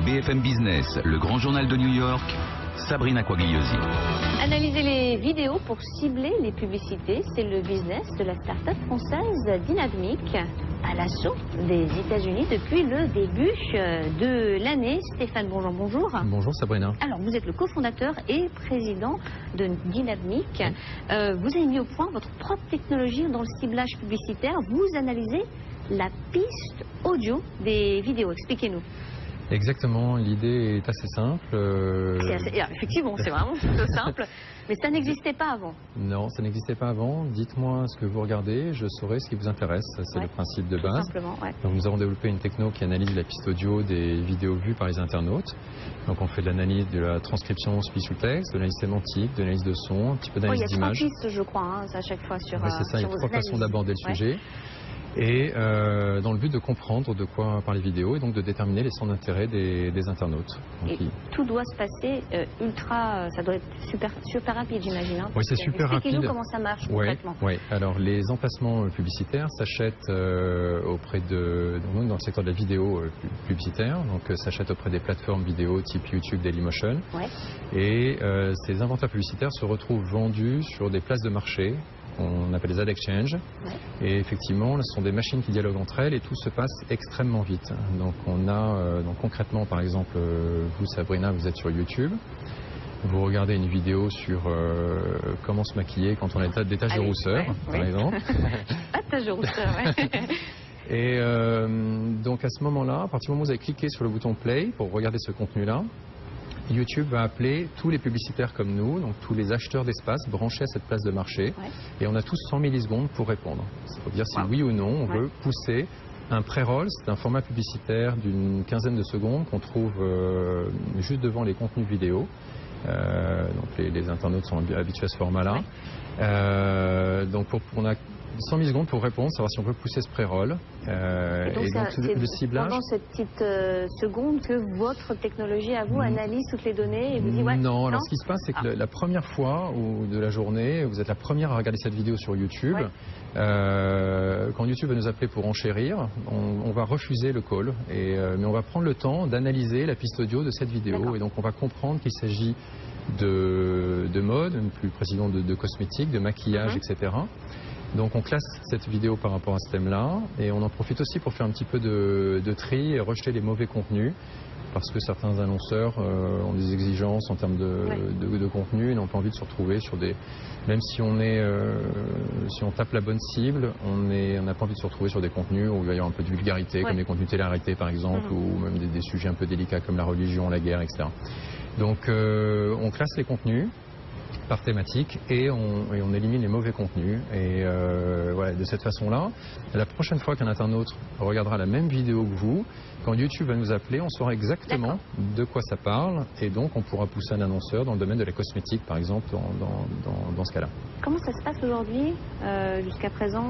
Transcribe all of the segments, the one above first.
BFM Business, le grand journal de New York, Sabrina Quagliosi. Analyser les vidéos pour cibler les publicités, c'est le business de la start-up française Dynamic, à l'assaut des États-Unis depuis le début de l'année. Stéphane Bonjean, bonjour. Bonjour Sabrina. Alors, vous êtes le cofondateur et président de Dynamic. Vous avez mis au point votre propre technologie dans le ciblage publicitaire. Vous analysez la piste audio des vidéos. Expliquez-nous. Exactement, l'idée est assez simple. Effectivement, c'est vraiment plutôt simple, mais ça n'existait pas avant. Non, ça n'existait pas avant. Dites-moi ce que vous regardez, je saurai ce qui vous intéresse. C'est le principe de base. Simplement, Donc, nous avons développé une techno qui analyse la piste audio des vidéos vues par les internautes. Donc on fait de l'analyse de la transcription speech to text, de l'analyse sémantique, de l'analyse de son, un petit peu d'analyse d'image. Il y a 3 pistes, je crois, à chaque fois sur. Oui, c'est ça, il y a 3 façons d'aborder le sujet. Et dans le but de comprendre de quoi parlent les vidéos et donc de déterminer les centres d'intérêt des internautes. Donc, tout doit se passer ça doit être super rapide, j'imagine. Oui, c'est super rapide. Expliquez-nous comment ça marche concrètement. Oui, alors les emplacements publicitaires s'achètent auprès de, dans le secteur de la vidéo publicitaire, donc s'achètent auprès des plateformes vidéo type YouTube, Dailymotion. Et ces inventaires publicitaires se retrouvent vendus sur des places de marché. On appelle les ad exchange. Et effectivement, ce sont des machines qui dialoguent entre elles et tout se passe extrêmement vite. Donc on a, concrètement, par exemple, vous Sabrina, vous êtes sur YouTube. Vous regardez une vidéo sur comment se maquiller quand on a des taches de rousseur, par exemple. Pas de taches de rousseur, Et donc à ce moment-là, à partir du moment où vous avez cliqué sur le bouton play pour regarder ce contenu-là, YouTube va appeler tous les publicitaires comme nous, donc tous les acheteurs d'espace branchés à cette place de marché. Et on a tous 100 millisecondes pour répondre. C'est-à-dire si oui ou non on veut pousser un pré-roll. C'est un format publicitaire d'une quinzaine de secondes qu'on trouve juste devant les contenus vidéo. Donc les internautes sont habitués à ce format-là. Donc on a 100 millisecondes pour répondre, savoir si on peut pousser ce pré-roll. Et donc le ciblage. Pendant cette petite seconde que votre technologie à vous analyse toutes les données et vous dit non, alors ce qui se passe, c'est que la première fois de la journée, vous êtes la première à regarder cette vidéo sur YouTube. Quand YouTube va nous appeler pour enchérir, on va refuser le call, mais on va prendre le temps d'analyser la piste audio de cette vidéo. Et donc on va comprendre qu'il s'agit de mode, plus précisément de cosmétiques, de maquillage, etc. Donc on classe cette vidéo par rapport à ce thème-là et on en profite aussi pour faire un petit peu de tri et rejeter les mauvais contenus parce que certains annonceurs ont des exigences en termes de contenu et n'ont pas envie de se retrouver sur des... Même si si on tape la bonne cible, on n'a pas envie de se retrouver sur des contenus où il va y avoir un peu de vulgarité, comme les contenus télé-réalité par exemple, ou même des sujets un peu délicats comme la religion, la guerre, etc. Donc on classe les contenus par thématique et on élimine les mauvais contenus et voilà, de cette façon-là, la prochaine fois qu'un internaute regardera la même vidéo que vous, quand YouTube va nous appeler, on saura exactement de quoi ça parle et donc on pourra pousser un annonceur dans le domaine de la cosmétique par exemple dans ce cas-là. Comment ça se passe aujourd'hui? Jusqu'à présent,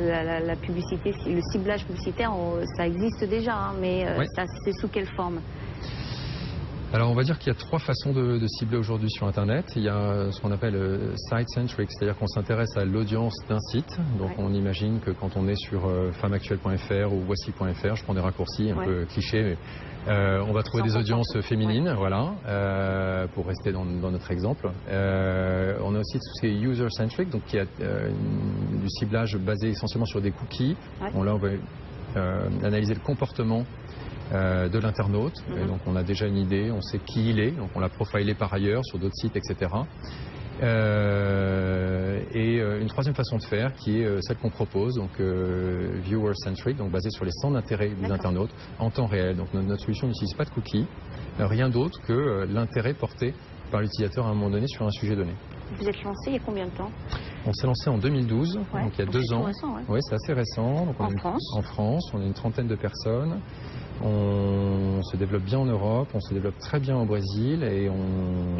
la publicité, le ciblage publicitaire, ça existe déjà, mais c'est sous quelle forme? Alors on va dire qu'il y a 3 façons de cibler aujourd'hui sur Internet. Il y a ce qu'on appelle site-centric, c'est-à-dire qu'on s'intéresse à l'audience d'un site. Donc on imagine que quand on est sur femmeactuelle.fr ou voici.fr, je prends des raccourcis un peu clichés, mais on va trouver des audiences féminines, voilà, pour rester dans notre exemple. On a aussi tout ce qui est user-centric, donc qui a du ciblage basé essentiellement sur des cookies. Bon, là on va analyser le comportement de l'internaute, et donc on a déjà une idée, on sait qui il est, donc on l'a profilé par ailleurs sur d'autres sites, etc. Et une troisième façon de faire qui est celle qu'on propose, donc viewer-centric, donc basée sur les centres d'intérêt des internautes en temps réel. Donc notre solution n'utilise pas de cookies, rien d'autre que l'intérêt porté par l'utilisateur à un moment donné sur un sujet donné. Vous êtes lancé il y a combien de temps? On s'est lancé en 2012, donc il y a 2 ans. Oui, c'est assez récent. Donc en France, on est une trentaine de personnes. On se développe bien en Europe, on se développe très bien au Brésil et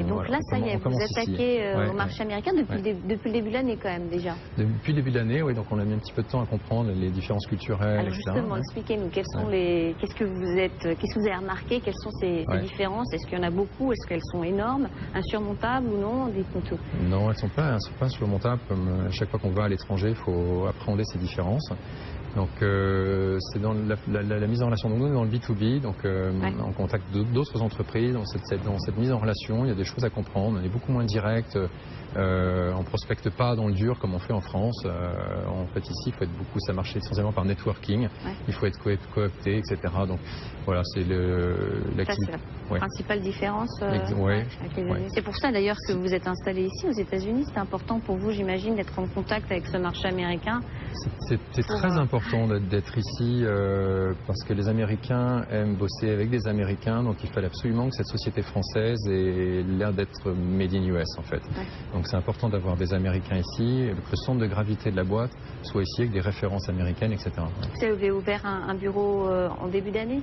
donc là, ça y est, vous attaquez au marché américain depuis le début de l'année quand même déjà. Depuis le début de l'année, oui, donc on a mis un petit peu de temps à comprendre les différences culturelles, alors justement, expliquez-nous, qu'est-ce que vous avez remarqué, quelles sont ces différences, est-ce qu'il y en a beaucoup, est-ce qu'elles sont énormes, insurmontables ou non, dites-nous tout. Non, elles ne sont pas insurmontables, comme à chaque fois qu'on va à l'étranger, il faut appréhender ces différences. Donc c'est dans la mise en relation. Donc nous, on est dans le B2B, donc on contacte d'autres entreprises. Dans cette mise en relation, il y a des choses à comprendre. On est beaucoup moins direct. On prospecte pas dans le dur comme on fait en France. En fait, ici, il faut être beaucoup. Ça marche essentiellement par networking. Il faut être coopté, etc. Donc voilà, c'est l'activité. La principale différence. C'est pour ça d'ailleurs que vous êtes installé ici aux États-Unis. C'est important pour vous, j'imagine, d'être en contact avec ce marché américain. C'est très important d'être ici parce que les Américains aiment bosser avec des Américains. Donc il fallait absolument que cette société française ait l'air d'être made in US en fait. Donc c'est important d'avoir des Américains ici, que le centre de gravité de la boîte soit ici avec des références américaines, etc. Vous avez ouvert un bureau en début d'année?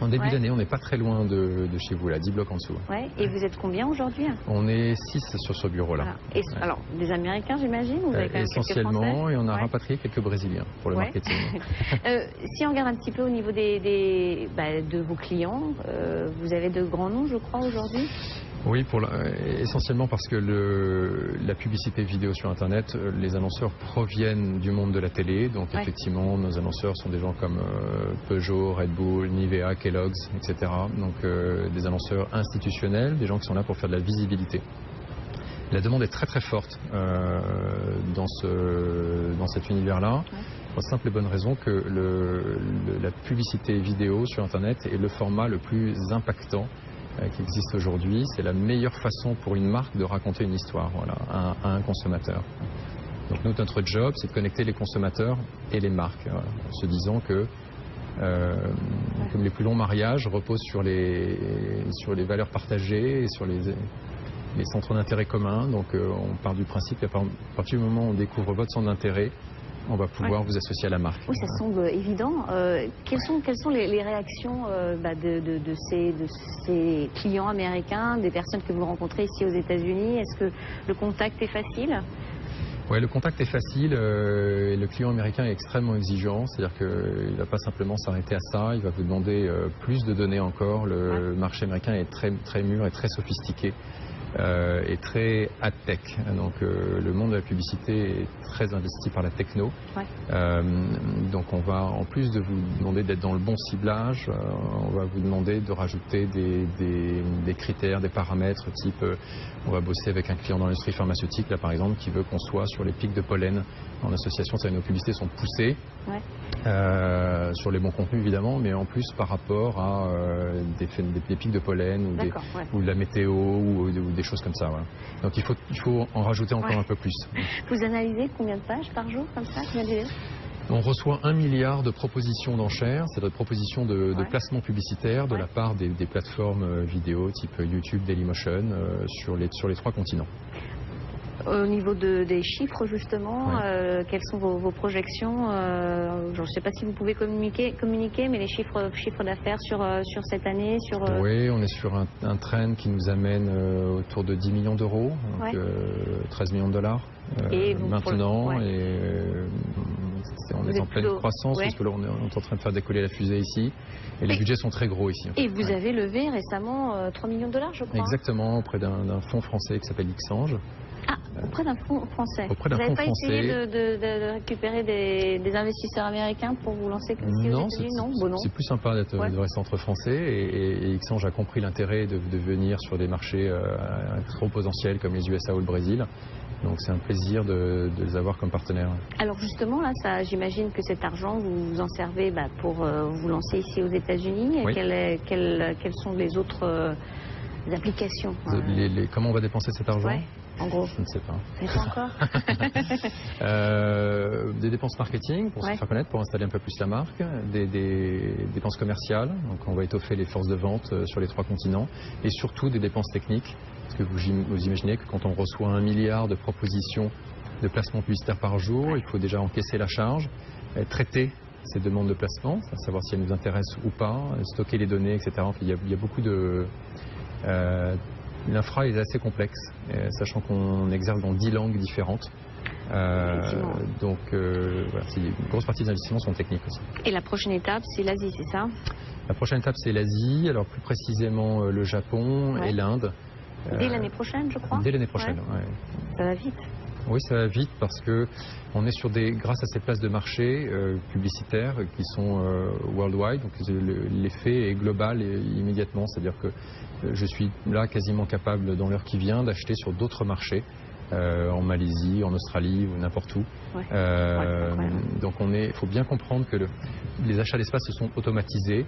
En début d'année, on n'est pas très loin de chez vous, là, 10 blocs en dessous. Et vous êtes combien aujourd'hui? On est 6 sur ce bureau-là. Alors, des Américains, j'imagine? Essentiellement, et on a rapatrié quelques Brésiliens pour le marketing. Si on regarde un petit peu au niveau de vos clients, vous avez de grands noms, je crois, aujourd'hui? Oui, essentiellement parce que la publicité vidéo sur Internet, les annonceurs proviennent du monde de la télé. Donc effectivement, nos annonceurs sont des gens comme Peugeot, Red Bull, Nivea, Kellogg's, etc. Donc des annonceurs institutionnels, des gens qui sont là pour faire de la visibilité. La demande est très très forte dans cet univers-là. Pour la simple et bonne raison que la publicité vidéo sur Internet est le format le plus impactant qui existe aujourd'hui. C'est la meilleure façon pour une marque de raconter une histoire à un consommateur. Donc nous, notre job, c'est de connecter les consommateurs et les marques, en se disant que comme les plus longs mariages reposent sur les valeurs partagées et sur les centres d'intérêt communs. Donc on part du principe qu'à partir du moment où on découvre votre centre d'intérêt, on va pouvoir vous associer à la marque. Oui, ça semble évident. Quelles sont les réactions de ces clients américains, des personnes que vous rencontrez ici aux États-Unis? Est-ce que le contact est facile? Oui, le contact est facile. Et le client américain est extrêmement exigeant. C'est-à-dire qu'il ne va pas simplement s'arrêter à ça. Il va vous demander plus de données encore. Le marché américain est très, très mûr et très sophistiqué. Et très ad-tech. Donc le monde de la publicité est très investi par la techno. Donc on va, en plus de vous demander d'être dans le bon ciblage, on va vous demander de rajouter des critères, des paramètres, type on va bosser avec un client dans l'industrie pharmaceutique, là par exemple, qui veut qu'on soit sur les pics de pollen en association. Nos publicités sont poussées sur les bons contenus évidemment, mais en plus par rapport à des pics de pollen ou de la météo ou des choses comme ça. Donc il faut en rajouter encore un peu plus. Vous analysez combien de pages par jour comme ça? On reçoit 1 milliard de propositions d'enchères, c'est-à-dire de propositions de placements publicitaires de la part des plateformes vidéo type YouTube, Dailymotion sur les 3 continents. Au niveau des chiffres justement, quelles sont vos projections? Je ne sais pas si vous pouvez communiquer, mais les chiffres d'affaires sur cette année Oui, on est sur un trend qui nous amène autour de 10 millions d'euros, donc 13 millions de dollars maintenant. On est en pleine croissance parce que là on est en train de faire décoller la fusée ici et les budgets sont très gros ici. Et vous avez levé récemment 3 millions de dollars, je crois. Exactement, auprès d'un fonds français qui s'appelle Xange. Auprès d'un fonds français. Vous n'avez pas essayé de récupérer des investisseurs américains pour vous lancer comme ici aux États-Unis? Non, c'est plus sympa de rester entre Français et Xange a compris l'intérêt de venir sur des marchés à trop potentiels comme les USA ou le Brésil. Donc c'est un plaisir de les avoir comme partenaires. Alors justement, là, j'imagine que cet argent, vous en servez pour vous lancer ici aux États-Unis. Quelles sont les autres applications? Comment on va dépenser cet argent? En gros. Je ne sais pas. Vous savez pas encore? Des dépenses marketing pour se faire connaître, pour installer un peu plus la marque, des dépenses commerciales, donc on va étoffer les forces de vente sur les 3 continents, et surtout des dépenses techniques, parce que vous imaginez que quand on reçoit 1 milliard de propositions de placements publicitaires par jour, il faut déjà encaisser la charge, traiter ces demandes de placement, savoir si elles nous intéressent ou pas, stocker les données, etc. Il y a beaucoup de... L'infra est assez complexe, sachant qu'on exerce dans 10 langues différentes. Donc, une grosse partie des investissements sont techniques aussi. Et la prochaine étape, c'est l'Asie, c'est ça? La prochaine étape, c'est l'Asie, alors plus précisément le Japon et l'Inde. Dès l'année prochaine, je crois? Dès l'année prochaine, Ça va vite. Oui, ça va vite parce que on est sur grâce à ces places de marché publicitaires qui sont worldwide, donc l'effet est global et immédiatement, c'est-à-dire que je suis là quasiment capable dans l'heure qui vient d'acheter sur d'autres marchés. En Malaisie, en Australie ou n'importe où. Ouais. Donc il faut bien comprendre que les achats d'espace se sont automatisés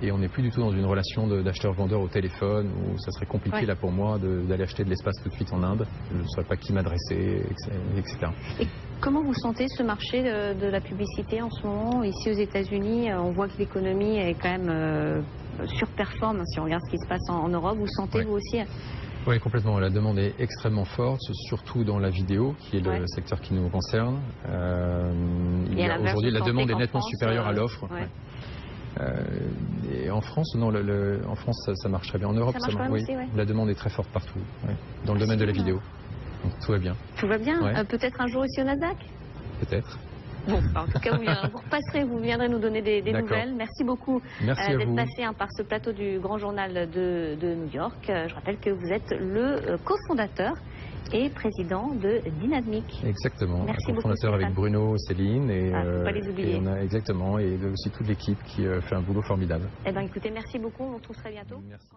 et on n'est plus du tout dans une relation d'acheteur-vendeur au téléphone où ça serait compliqué là pour moi d'aller acheter de l'espace tout de suite en Inde. Je ne saurais pas qui m'adresser, etc. Et comment vous sentez ce marché de la publicité en ce moment? Ici aux États-Unis, on voit que l'économie est quand même surperforme si on regarde ce qui se passe en Europe. Vous sentez vous aussi? Oui, complètement. La demande est extrêmement forte, surtout dans la vidéo, qui est le secteur qui nous concerne. Aujourd'hui, la demande est nettement supérieure à l'offre. Et en France, non, en France, ça marche très bien. En Europe, ça marche aussi, la demande est très forte partout, dans le domaine de la vidéo. Donc tout va bien. Tout va bien. Peut-être un jour ici au Nasdaq? Peut-être. Bon, en tout cas, vous repasserez, vous viendrez nous donner des nouvelles. Merci beaucoup d'être passé par ce plateau du Grand Journal de New York. Je rappelle que vous êtes le cofondateur et président de Dynadmic. Exactement. Merci beaucoup. Cofondateur avec Bruno, Céline et, faut pas les oublier. Exactement, et aussi toute l'équipe qui fait un boulot formidable. Eh bien, écoutez, merci beaucoup. On se retrouve très bientôt. Merci.